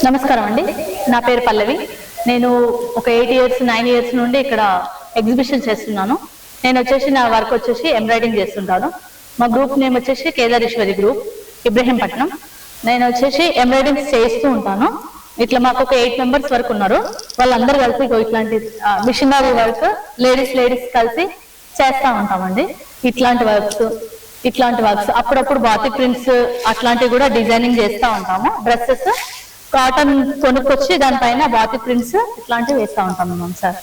నమస్కారం అండి. నా పేరు పల్లవి. నేను ఒక 8 ఇయర్స్ 9 ఇయర్స్ నుండి ఇక్కడ ఎగ్జిబిషన్ చేస్తున్నాను. నేను వచ్చేసి నా వర్క్ వచ్చేసి ఎంబ్రాయిడింగ్ చేస్తుంటాను. మా గ్రూప్ నేమ్ వచ్చేసి కేదారేశ్వరి గ్రూప్, ఇబ్రహీంపట్నం. నేను వచ్చేసి ఎంబ్రాయిడింగ్ చేస్తూ ఉంటాను. ఇట్లా మాకు ఒక 8 మెంబర్స్ వరకు ఉన్నారు. వాళ్ళందరూ కలిసి ఇట్లాంటి మిషనరీ వర్క్ లేడీస్ కలిసి చేస్తూ ఉంటామండి. ఇట్లాంటి వర్క్స్ అప్పుడప్పుడు బాతిక్ ప్రింట్స్ అట్లాంటివి కూడా డిజైనింగ్ చేస్తూ ఉంటాము. డ్రెస్సెస్ కాటన్ కొనుక్కొచ్చి దానిపైన బాతిక్ ప్రింట్స్ ఇట్లాంటివి వేస్తూ ఉంటాము మ్యామ్. సార్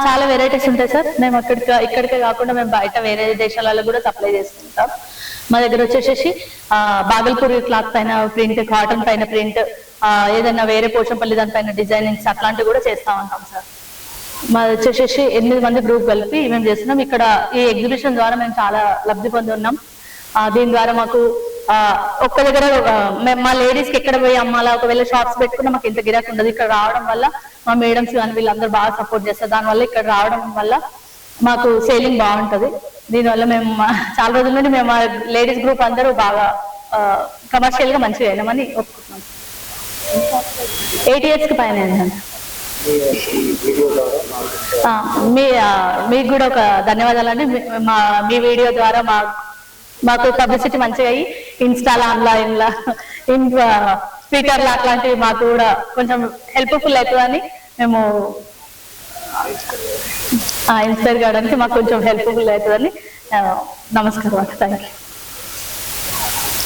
చాలా వెరైటీస్ ఉంటాయి సార్. మేము ఇక్కడికే కాకుండా మేము బయట వేరే దేశాలలో కూడా సప్లై చేసుకుంటాం. మా దగ్గర వచ్చేసి బాగల్పూరి క్లాత్ పైన ప్రింట్, కాటన్ పైన ప్రింట్, ఏదైనా వేరే పోచంపల్లి దానిపైన డిజైనింగ్స్ అట్లాంటివి కూడా చేస్తూ ఉంటాం సార్. మాది వచ్చేసి 8 మంది గ్రూప్ కలిపి మేము చేస్తున్నాం. ఇక్కడ ఈ ఎగ్జిబిషన్ ద్వారా మేము చాలా లబ్ధి పొంది ఉన్నాం. దీని ద్వారా మాకు ఒక్క దగ్గర మా లేడీస్కి ఎక్కడ పోయి అమ్మాలా, ఒకవేళ షాప్స్ పెట్టుకున్నా మాకు ఇంత గిరాకీ ఉండదు. ఇక్కడ రావడం వల్ల మా మేడమ్స్ కానీ వీళ్ళందరూ బాగా సపోర్ట్ చేస్తారు. దానివల్ల ఇక్కడ రావడం వల్ల మాకు సేలింగ్ బాగుంటుంది. దీనివల్ల మేము చాలా రోజుల నుండి మేము లేడీస్ గ్రూప్ అందరూ బాగా కమర్షియల్ గా మంచిగా అయినామని ఒప్పుకుంటున్నాం. 8 ఇయర్స్కి పైన ఏంటంటే మీకు కూడా ఒక ధన్యవాదాలు అండి. మీ వీడియో ద్వారా మాకు పబ్లిసిటీ మంచిగా అయ్యి ఇన్స్టాలో, ఆన్లైన్లో, ట్విట్టర్లో అట్లాంటివి మాకు కూడా కొంచెం హెల్ప్ఫుల్ అవుతుందని మేము ఇన్స్పైర్ కావడానికి మాకు కొంచెం హెల్ప్ఫుల్ అవుతుందని. నమస్కారం. Thank you.